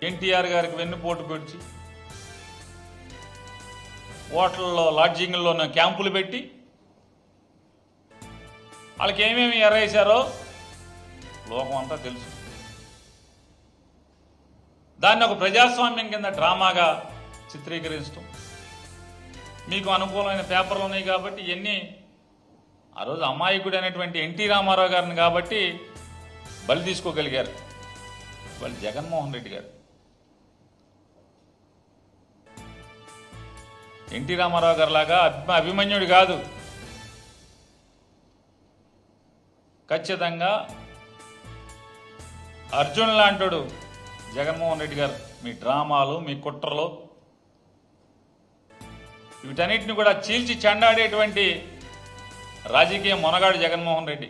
ఎన్టీఆర్ గారికి వెన్నుపోటు పొడిచి హోటల్లో లాడ్జింగ్లో క్యాంపులు పెట్టి వాళ్ళకి ఏమేమి ఎర్రేశారో లోకం అంతా తెలుసు. దాన్ని ఒక ప్రజాస్వామ్యం కింద డ్రామాగా చిత్రీకరించడం, మీకు అనుకూలమైన పేపర్లు ఉన్నాయి కాబట్టి ఇవన్నీ ఆ రోజు అమాయకుడు అనేటువంటి ఎన్టీ రామారావు గారిని కాబట్టి బలి తీసుకోగలిగారు. వాళ్ళు జగన్మోహన్ రెడ్డి గారు. ఎన్టీ రామారావు గారు లాగా అభిమన్యుడు కాదు. ఖచ్చితంగా అర్జున్ లాంటాడు జగన్మోహన్ రెడ్డి గారు. మీ డ్రామాలు, మీ కుట్రలు, వీటన్నిటిని కూడా చీల్చి చెండాడేటువంటి రాజకీయ మొనగాడు జగన్మోహన్ రెడ్డి.